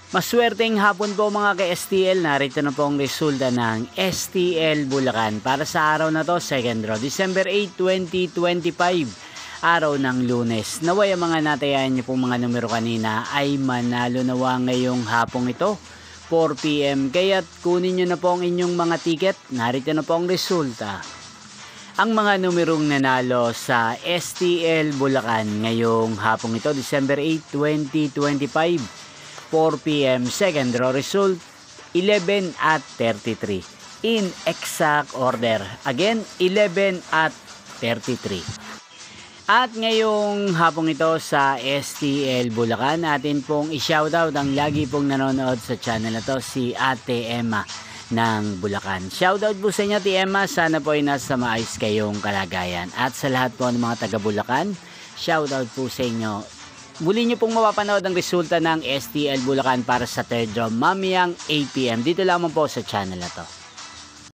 Maswerteng hapon po mga ka-STL, narito na po ang resulta ng STL Bulacan para sa araw na to, second draw, December 8, 2025, araw ng Lunes. Naway ang mga natayan niyo pong mga numero kanina ay manalo nawa ngayong hapong ito, 4 PM. Kaya't kunin niyo na po ang inyong mga ticket, narito na po ang resulta. Ang mga numerong nanalo sa STL Bulacan ngayong hapong ito, December 8, 2025, 4 PM, second draw result 11 at 33 in exact order. Again, 11 at 33. At ngayong hapong ito sa STL Bulacan, natin pong i-shoutout ang lagi pong nanonood sa channel na to, si Ate Emma ng Bulacan. Shoutout po sa inyo, Ate Emma. Sana po ay nasa maayos kayong kalagayan. At sa lahat po ng mga taga Bulacan, shoutout po sa inyo. Muli nyo pong mapapanood ang resulta ng STL Bulacan para sa third draw mamayang 8 PM. Dito lamang po sa channel na to.